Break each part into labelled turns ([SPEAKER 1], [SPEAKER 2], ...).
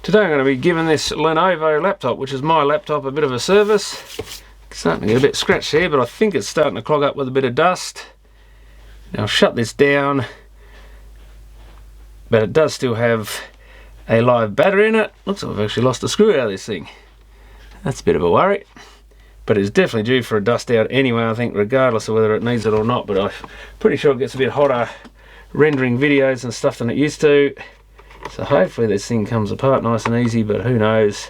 [SPEAKER 1] Today I'm going to be giving this Lenovo laptop, which is my laptop, a bit of a service. It's starting to get a bit scratched here, but I think it's starting to clog up with a bit of dust. Now I'll shut this down, but it does still have a live battery in it. Looks like I've actually lost a screw out of this thing. That's a bit of a worry, but it's definitely due for a dust out anyway, I think, regardless of whether it needs it or not. But I'm pretty sure it gets a bit hotter rendering videos and stuff than it used to. So hopefully this thing comes apart nice and easy, but who knows.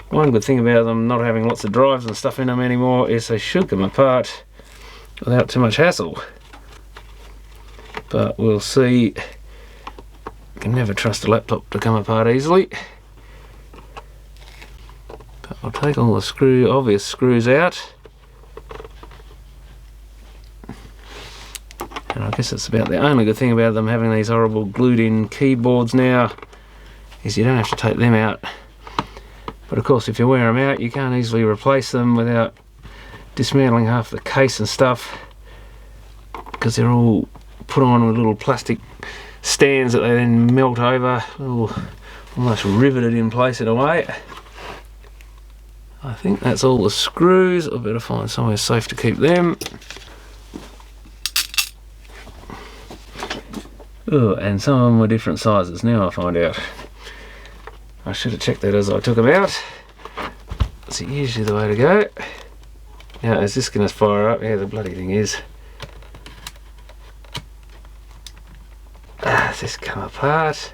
[SPEAKER 1] One good thing about them not having lots of drives and stuff in them anymore is they should come apart without too much hassle. But we'll see. You can never trust a laptop to come apart easily. But I'll take all the obvious screws out. And I guess that's about the only good thing about them having these horrible glued in keyboards now, is you don't have to take them out. But of course if you wear them out you can't easily replace them without dismantling half the case and stuff, because they're all put on with little plastic stands that they then melt over, almost riveted in place in a way. I think that's all the screws. I better find somewhere safe to keep them. Oh, and some of them were different sizes, now I find out. I should have checked that as I took them out. That's usually the way to go. Now, is this going to fire up? Yeah, the bloody thing is. Has this come apart?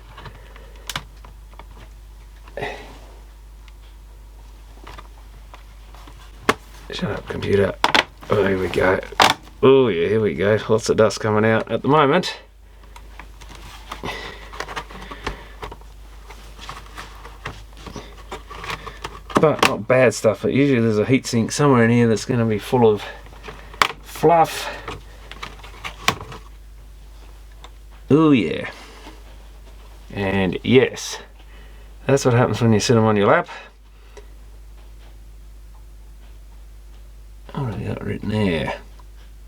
[SPEAKER 1] Shut up, computer. Oh, here we go. Oh yeah, here we go. Lots of dust coming out at the moment. But not bad stuff. But usually there's a heatsink somewhere in here that's going to be full of fluff. Oh yeah. And yes, that's what happens when you sit them on your lap. What have we got written there?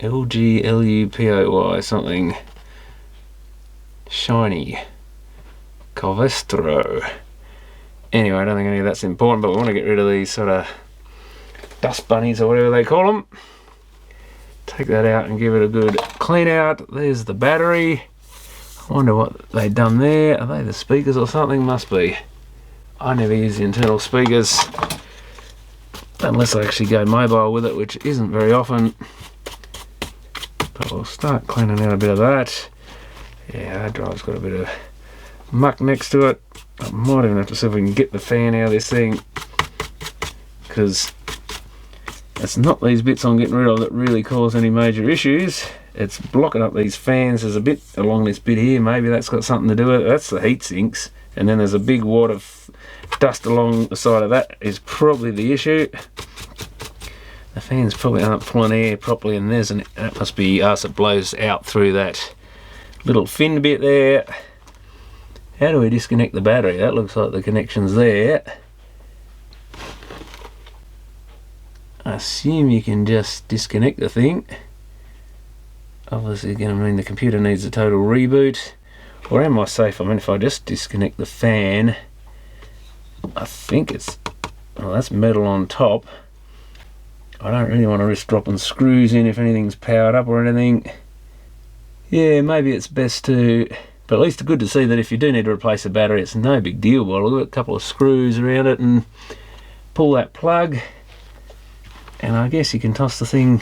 [SPEAKER 1] LGLUPOY something. Shiny. Covestro. Anyway, I don't think any of that's important, but we want to get rid of these sort of dust bunnies or whatever they call them. Take that out and give it a good clean out. There's the battery. I wonder what they've done there. Are they the speakers or something? Must be. I never use the internal speakers unless I actually go mobile with it, which isn't very often. But we'll start cleaning out a bit of that. Yeah, hard drive's got a bit of muck next to it. I might even have to see if we can get the fan out of this thing, because it's not these bits I'm getting rid of that really cause any major issues. It's blocking up these fans. There's a bit along this bit here, maybe that's got something to do with it. That's the heat sinks, and then there's a big wad of dust along the side of that is probably the issue. The fans probably aren't pulling air properly, and that must be us. It blows out through that little fin bit there. How do we disconnect the battery? That looks like the connection's there. I assume you can just disconnect the thing. Obviously going to mean the computer needs a total reboot. Or am I safe? I mean, if I just disconnect the fan, I think it's, well, that's metal on top. I don't really want to risk dropping screws in if anything's powered up or anything. Yeah, maybe it's best to, but at least it's good to see that if you do need to replace a battery, it's no big deal. Well, I'll get a couple of screws around it and pull that plug, and I guess you can toss the thing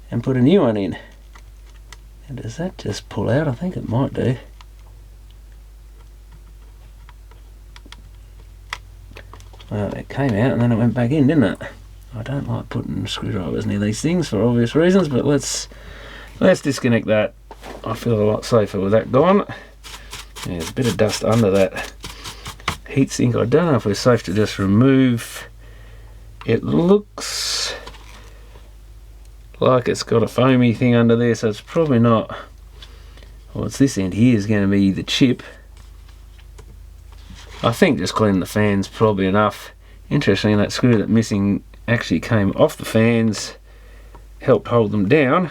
[SPEAKER 1] and put a new one in. And does that just pull out? I think it might do. Well, it came out and then it went back in, didn't it? I don't like putting screwdrivers near these things for obvious reasons, but let's disconnect that. I feel a lot safer with that gone. Yeah, there's a bit of dust under that heatsink. I don't know if we're safe to just remove. It looks like it's got a foamy thing under there, so it's probably not. Well, it's this end here is going to be the chip. I think just cleaning the fans probably enough. Interestingly, that screw that's missing actually came off the fans, helped hold them down.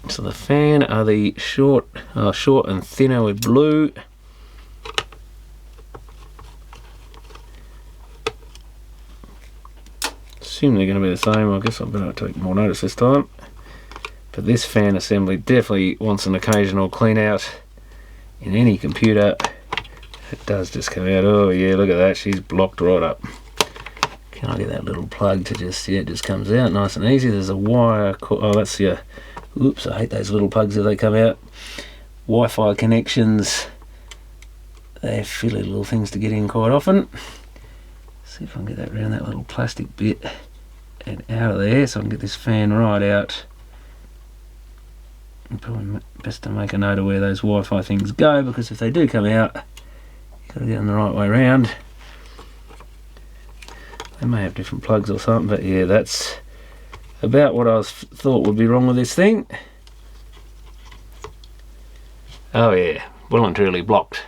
[SPEAKER 1] So the fan are the short and thinner with blue. assume they're going to be the same. I guess I better take more notice this time. But this fan assembly definitely wants an occasional clean out in any computer. It does just come out. Oh yeah, look at that, she's blocked right up. Can I get that little plug to just, yeah, it just comes out nice and easy. There's a wire, oh that's your, oops, I hate those little plugs if they come out. Wi-Fi connections, they're fiddly little things to get in quite often. See if I can get that around that little plastic bit and out of there so I can get this fan right out. And probably best to make a note of where those Wi-Fi things go, because if they do come out, you've got to get them the right way around. They may have different plugs or something, but yeah, that's about what I thought would be wrong with this thing. Oh yeah, well and truly blocked.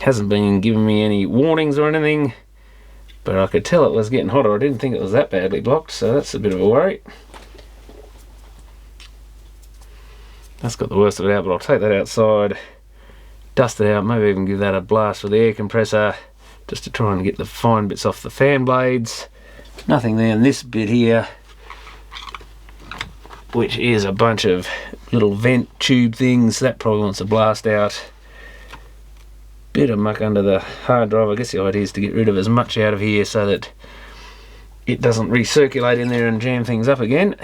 [SPEAKER 1] Hasn't been giving me any warnings or anything, but I could tell it was getting hotter. I didn't think it was that badly blocked, so that's a bit of a worry. That's got the worst of it out, but I'll take that outside, dust it out, maybe even give that a blast with the air compressor, just to try and get the fine bits off the fan blades. Nothing there in this bit here, which is a bunch of little vent tube things. That probably wants to blast out. Bit of muck under the hard drive. I guess the idea is to get rid of as much out of here so that it doesn't recirculate in there and jam things up again.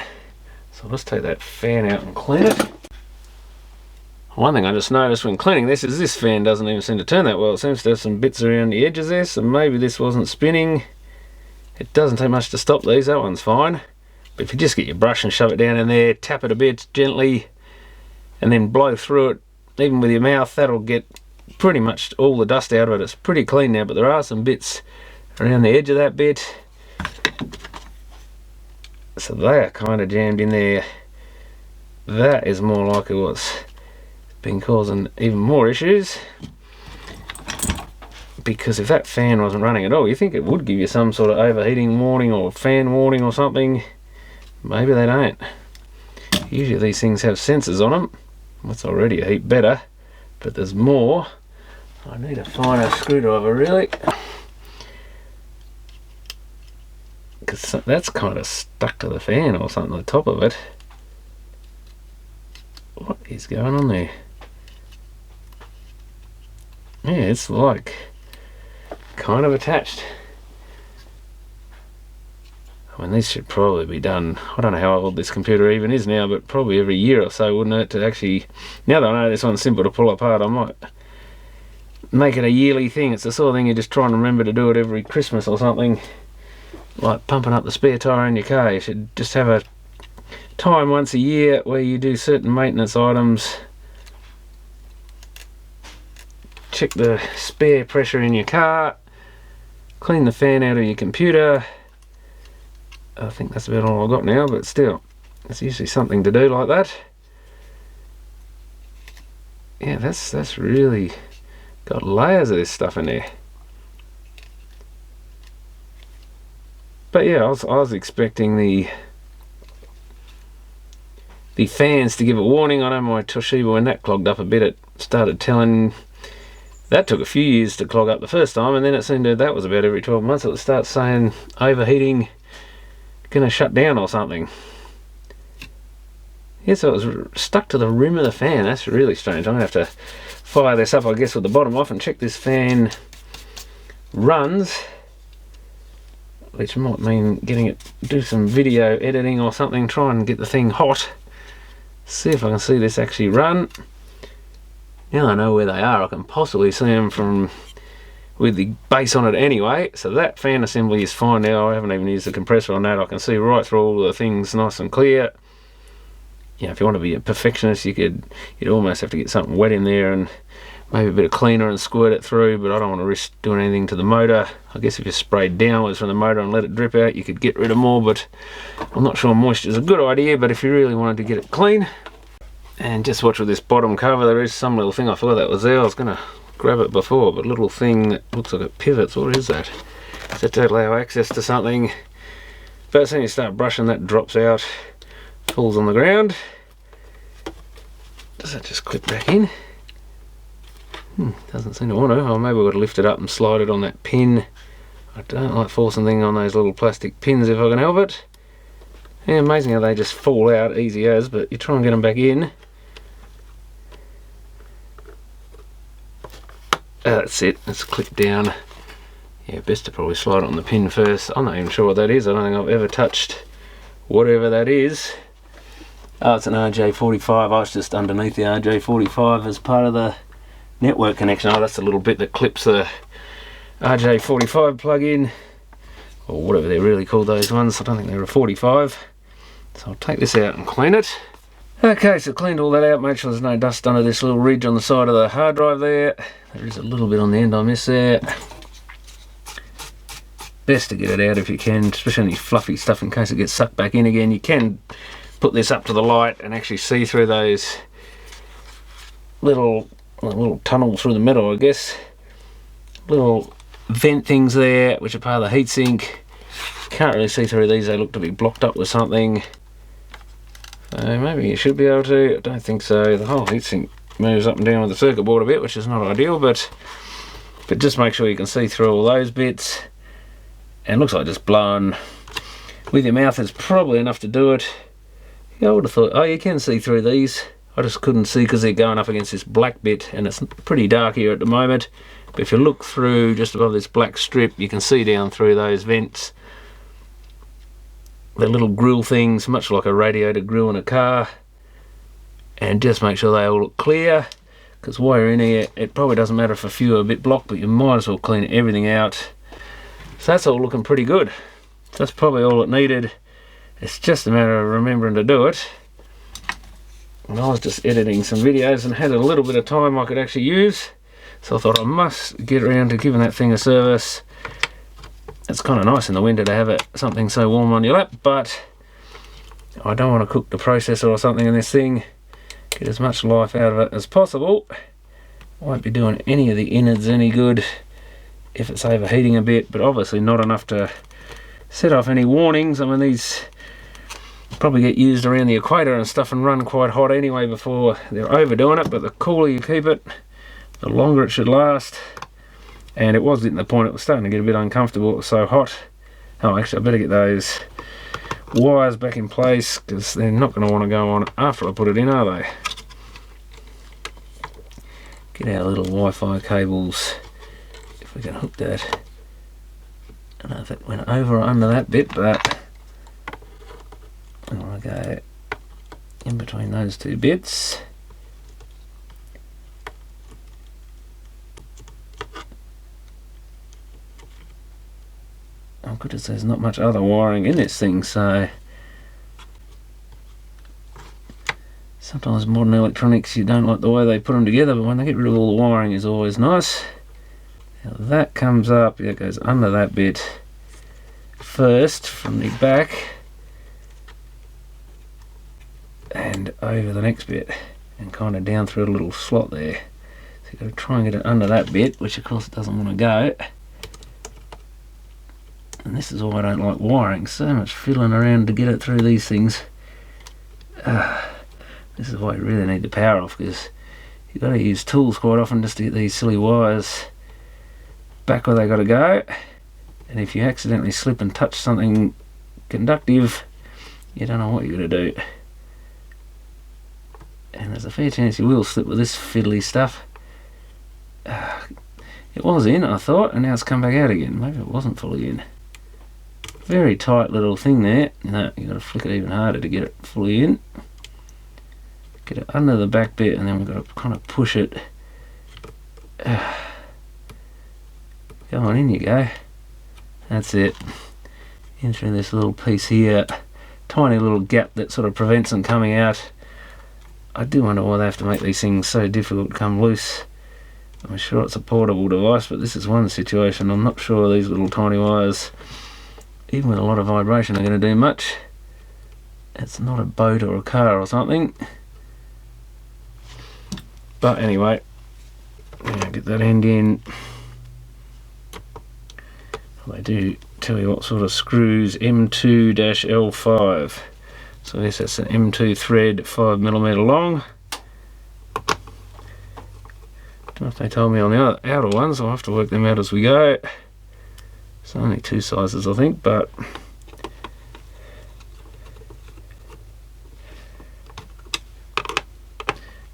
[SPEAKER 1] So let's take that fan out and clean it. One thing I just noticed when cleaning this is this fan doesn't even seem to turn that well. It seems to have some bits around the edges there, so maybe this wasn't spinning. It doesn't take much to stop these, that one's fine. But if you just get your brush and shove it down in there, tap it a bit gently, and then blow through it, even with your mouth, that'll get pretty much all the dust out of it. It's pretty clean now, but there are some bits around the edge of that bit. So they are kind of jammed in there. That is more likely what's been causing even more issues, because if that fan wasn't running at all, you think it would give you some sort of overheating warning or fan warning or something. Maybe they don't. Usually these things have sensors on them. That's already a heap better, but there's more. I need to find a screwdriver really, because that's kind of stuck to the fan or something on the top of it. What is going on there? Yeah, it's like kind of attached. I mean, this should probably be done, I don't know how old this computer even is now, but probably every year or so, wouldn't it, to actually, now that I know this one's simple to pull apart, I might make it a yearly thing. It's the sort of thing you just try and remember to do it every Christmas or something, like pumping up the spare tyre in your car. You should just have a time once a year where you do certain maintenance items. Check the spare pressure in your car, clean the fan out of your computer. I think that's about all I've got now, but still, it's usually something to do like that. Yeah, that's really got layers of this stuff in there. But yeah, I was expecting the fans to give a warning. I know my Toshiba, when that clogged up a bit, it started telling. That took a few years to clog up the first time, and then it seemed to, that was about every 12 months, it would start saying overheating, gonna shut down or something. Yeah, so it was stuck to the rim of the fan. That's really strange. I'm gonna have to fire this up, I guess, with the bottom off and check this fan runs, which might mean getting it, do some video editing or something, try and get the thing hot, see if I can see this actually run. Now I know where they are, I can possibly see them from with the base on it anyway. So that fan assembly is fine now. I haven't even used the compressor on that. I can see right through all the things nice and clear. Yeah, if you want to be a perfectionist, you'd almost have to get something wet in there and maybe a bit of cleaner and squirt it through, but I don't want to risk doing anything to the motor. I guess if you sprayed downwards from the motor and let it drip out, you could get rid of more, but I'm not sure moisture is a good idea. But if you really wanted to get it clean, and just watch with this bottom cover, there is some little thing, I forgot that was there, I was going to grab it before, but little thing that looks like it pivots. What is that? Is that to allow access to something? But as soon as you start brushing, that drops out, falls on the ground. Does that just clip back in? Doesn't seem to want to. Oh, maybe we've got to lift it up and slide it on that pin I don't like forcing things on those little plastic pins if I can help it. Yeah, amazing how they just fall out easy as, but you try and get them back in. That's it, let's click down. Yeah, best to probably slide it on the pin first. I'm not even sure what that is. I don't think I've ever touched whatever that is. Oh, it's an RJ45. I was just underneath the RJ45 as part of the network connection. Oh, that's the little bit that clips the RJ45 plug-in, or whatever they're really called, those ones. I don't think they're a 45. So I'll take this out and clean it. Okay, so cleaned all that out, make sure there's no dust under this little ridge on the side of the hard drive there. There is a little bit on the end I missed there. Best to get it out if you can, especially any fluffy stuff in case it gets sucked back in again. You can put this up to the light and actually see through those little tunnels through the metal, I guess. Little vent things there, which are part of the heatsink. Can't really see through these, they look to be blocked up with something. So maybe you should be able to, I don't think so. The whole heatsink moves up and down with the circuit board a bit, which is not ideal, but just make sure you can see through all those bits. And looks like just blowing with your mouth is probably enough to do it. Yeah, I would have thought, oh, you can see through these. I just couldn't see because they're going up against this black bit, and it's pretty dark here at the moment. But if you look through just above this black strip, you can see down through those vents. The little grill things, much like a radiator grill in a car. And just make sure they all look clear, because while you're in here, it probably doesn't matter if a few are a bit blocked, but you might as well clean everything out. So that's all looking pretty good. That's probably all it needed. It's just a matter of remembering to do it. And I was just editing some videos and had a little bit of time I could actually use. So I thought I must get around to giving that thing a service. It's kind of nice in the winter to have something so warm on your lap, but I don't want to cook the processor or something in this thing. Get as much life out of it as possible. Won't be doing any of the innards any good if it's overheating a bit, but obviously not enough to set off any warnings. I mean, these probably get used around the equator and stuff and run quite hot anyway before they're overdoing it, but the cooler you keep it, the longer it should last. And it was getting to the point it was starting to get a bit uncomfortable, it was so hot. Oh, actually I better get those wires back in place, because they're not going to want to go on after I put it in, are they? Get our little Wi-Fi cables, if we can hook that. I don't know if it went over or under that bit, but I want to go in between those two bits. Oh goodness, there's not much other wiring in this thing, so sometimes modern electronics you don't like the way they put them together, but when they get rid of all the wiring is always nice. Now that comes up, it goes under that bit first from the back and over the next bit and kind of down through a little slot there. So you've got to try and get it under that bit, which of course it doesn't want to go. And this is why I don't like wiring, so much fiddling around to get it through these things. This is why you really need the power off, because you've got to use tools quite often just to get these silly wires back where they got to go. And if you accidentally slip and touch something conductive, you don't know what you're going to do. And there's a fair chance you will slip with this fiddly stuff. It was in, I thought, and now it's come back out again. Maybe it wasn't fully in. Very tight little thing there. No, you've got to flick it even harder to get it fully in. Get it under the back bit, and then we've got to kind of push it. Go on, in you go. That's it. In through this little piece here. Tiny little gap that sort of prevents them coming out. I do wonder why they have to make these things so difficult to come loose. I'm sure it's a portable device, but this is one situation. I'm not sure these little tiny wires, even with a lot of vibration, are going to do much. It's not a boat or a car or something. But anyway, get that end in. They do tell you what sort of screws, M2-L5. So yes, that's an M2 thread, 5mm long. Don't know if they told me on the outer ones, I'll have to work them out as we go. It's only 2 sizes I think, but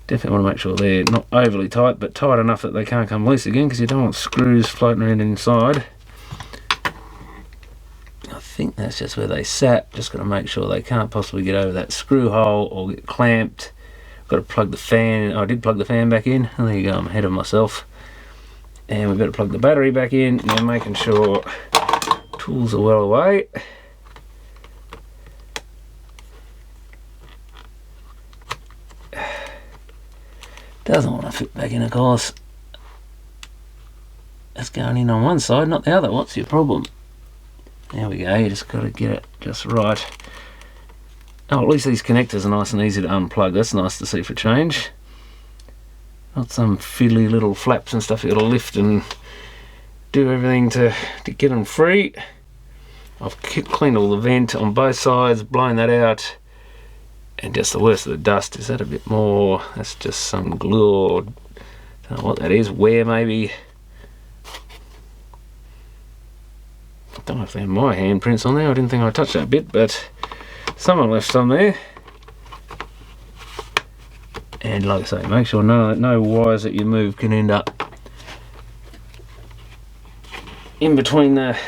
[SPEAKER 1] definitely want to make sure they're not overly tight, but tight enough that they can't come loose again, because you don't want screws floating around inside. I think that's just where they sat. Just got to make sure they can't possibly get over that screw hole or get clamped. Got to plug the fan in. I did plug the fan back in. Oh, there you go, I'm ahead of myself. And we've got to plug the battery back in. Now making sure tools are well away. Doesn't want to fit back in, of course. It's going in on one side, not the other. What's your problem? There we go, you just got to get it just right. Oh, at least these connectors are nice and easy to unplug. That's nice to see for a change. Not some fiddly little flaps and stuff you got to lift and do everything to get them free. I've cleaned all the vent on both sides, blown that out. And just the worst of the dust, is that a bit more, that's just some glue or, don't know what that is, wear maybe. I don't know if they have my handprints on there, I didn't think I touched that bit, but someone left some there. And like I say, make sure no wires that you move can end up in between the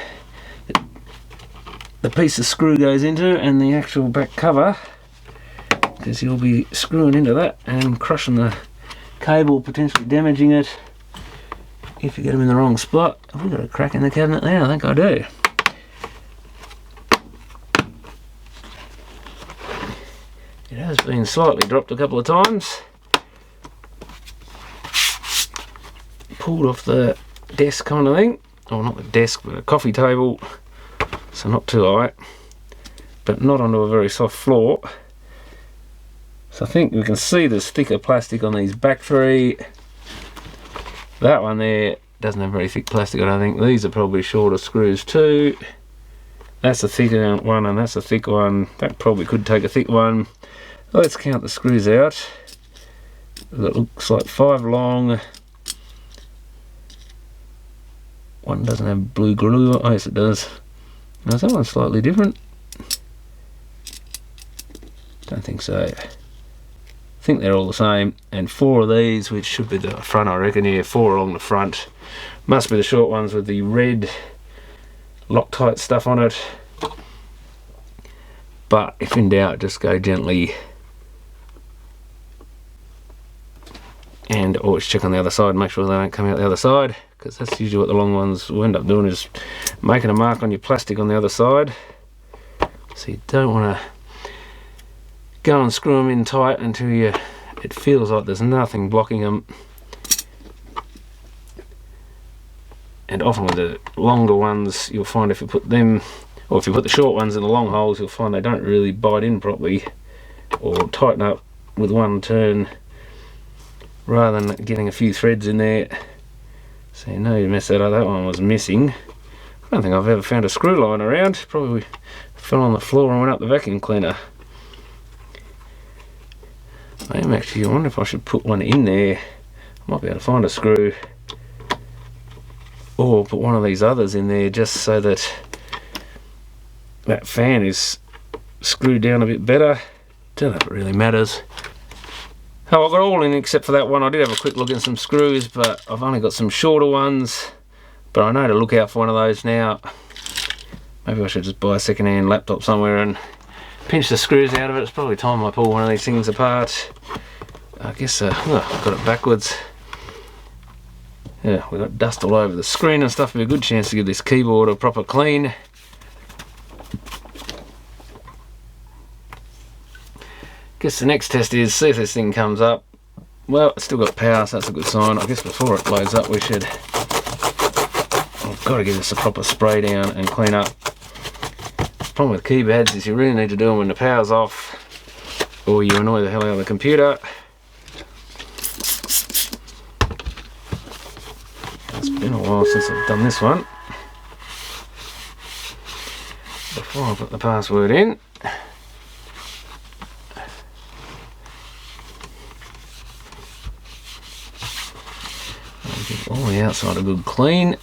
[SPEAKER 1] piece the screw goes into and the actual back cover, because you'll be screwing into that and crushing the cable, potentially damaging it if you get them in the wrong spot. Have we got a crack in the cabinet there? I think I do. It has been slightly dropped a couple of times. Pulled off the desk kind of thing, or not the desk, but a coffee table, so not too high, but not onto a very soft floor. So I think we can see there's thicker plastic on these back three. That one there doesn't have very thick plastic, I don't think. These are probably shorter screws too. That's a thicker one and that's a thick one. That probably could take a thick one. Let's count the screws out. That looks like 5 long. One doesn't have blue glue. Oh yes it does. Now is that one slightly different? Don't think so. I think they're all the same, and 4 of these, which should be the front I reckon, here, 4 along the front. Must be the short ones with the red Loctite stuff on it. But if in doubt, just go gently and always check on the other side, make sure they don't come out the other side, because that's usually what the long ones will end up doing, is making a mark on your plastic on the other side. So you don't want to go and screw them in tight until it feels like there's nothing blocking them. And often with the longer ones, you'll find if you put them, or if you put the short ones in the long holes, you'll find they don't really bite in properly or tighten up with one turn, rather than getting a few threads in there. So you know you mess that up. That one was missing. I don't think I've ever found a screw line around. Probably fell on the floor and went up the vacuum cleaner. I am actually, I wonder if I should put one in there. I might be able to find a screw, or put one of these others in there just so that that fan is screwed down a bit better. Don't know if it really matters. Oh, I got all in except for that one. I did have a quick look at some screws, but I've only got some shorter ones. But I know to look out for one of those now. Maybe I should just buy a second-hand laptop somewhere and pinch the screws out of it. It's probably time I pull one of these things apart. I guess I've got it backwards. Yeah, we've got dust all over the screen and stuff. It'll be a good chance to give this keyboard a proper clean. Guess the next test is see if this thing comes up. Well, it's still got power, so that's a good sign. I guess before it loads up, we should. I've got to give this a proper spray down and clean up. The problem with keypads is you really need to do them when the power's off, or you annoy the hell out of the computer. It's been a while since I've done this one. Before I put the password in. Give all the outside a good clean.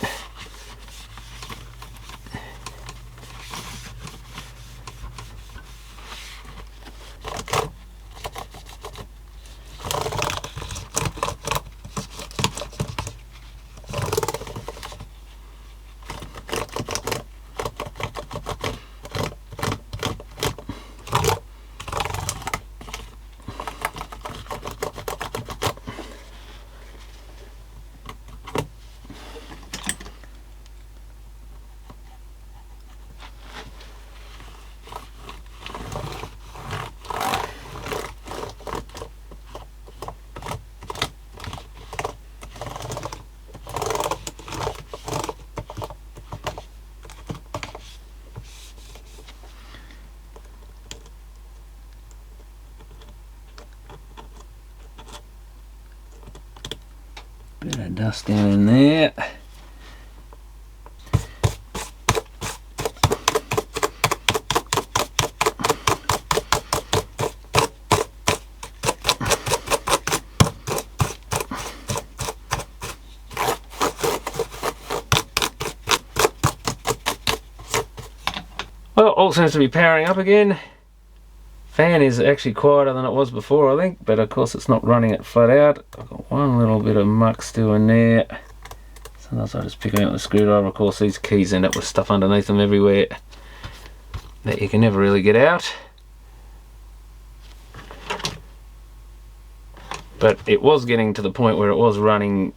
[SPEAKER 1] dust down in there. Well, all seems to be powering up again. Fan is actually quieter than it was before, I think, but of course it's not running it flat out. I've got one little bit of muck still in there. Sometimes I just pick it out with a screwdriver. Of course these keys end up with stuff underneath them everywhere that you can never really get out. But it was getting to the point where it was running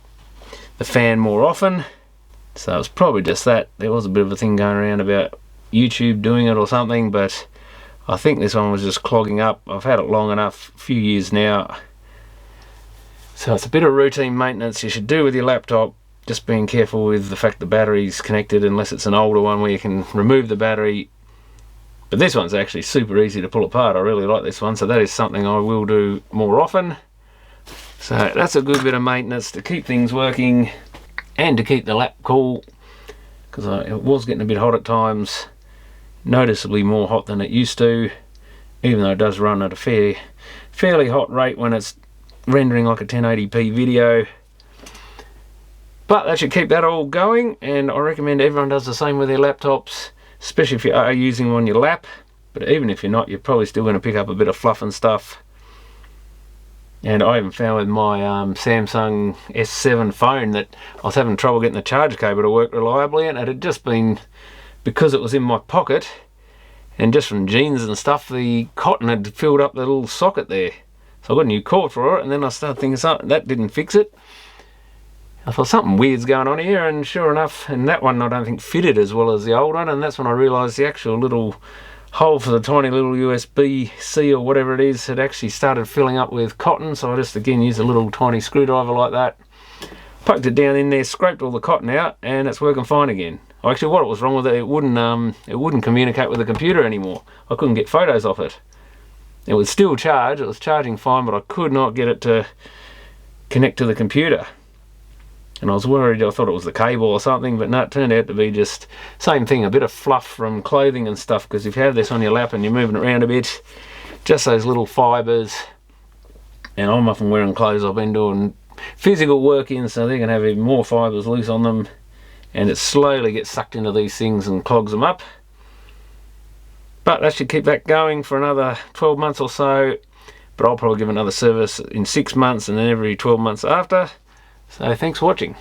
[SPEAKER 1] the fan more often, so it's probably just that. There was a bit of a thing going around about YouTube doing it or something, but I think this one was just clogging up. I've had it long enough, a few years now, so it's a bit of routine maintenance you should do with your laptop. Just being careful with the fact the battery's connected, unless it's an older one where you can remove the battery. But this one's actually super easy to pull apart. I really like this one, so that is something I will do more often. So that's a good bit of maintenance to keep things working and to keep the lap cool, because it was getting a bit hot at times. Noticeably more hot than it used to, even though it does run at a fairly hot rate when it's rendering like a 1080p video. But that should keep that all going, and I recommend everyone does the same with their laptops, especially if you are using them on your lap. But even if you're not, you're probably still going to pick up a bit of fluff and stuff. And I even found with my Samsung S7 phone that I was having trouble getting the charge cable to work reliably, and it had just been because it was in my pocket, and just from jeans and stuff, the cotton had filled up the little socket there. So I got a new cord for it, and then I started thinking something that didn't fix it. I thought something weird's going on here, and sure enough, and that one I don't think fitted as well as the old one, and that's when I realised the actual little hole for the tiny little USB-C or whatever it is had actually started filling up with cotton. So I just again used a little tiny screwdriver like that, poked it down in there, scraped all the cotton out, and it's working fine again. Actually, what was wrong with it, it wouldn't communicate with the computer anymore. I couldn't get photos off it. It would still charge, it was charging fine, but I could not get it to connect to the computer. And I was worried, I thought it was the cable or something, but no, it turned out to be just same thing, a bit of fluff from clothing and stuff, because if you have this on your lap and you're moving it around a bit, just those little fibres. And I'm often wearing clothes I've been doing physical work in, so they're going to have even more fibres loose on them, and it slowly gets sucked into these things and clogs them up. But that should keep that going for another 12 months or so, but I'll probably give another service in 6 months and then every 12 months after. So thanks for watching.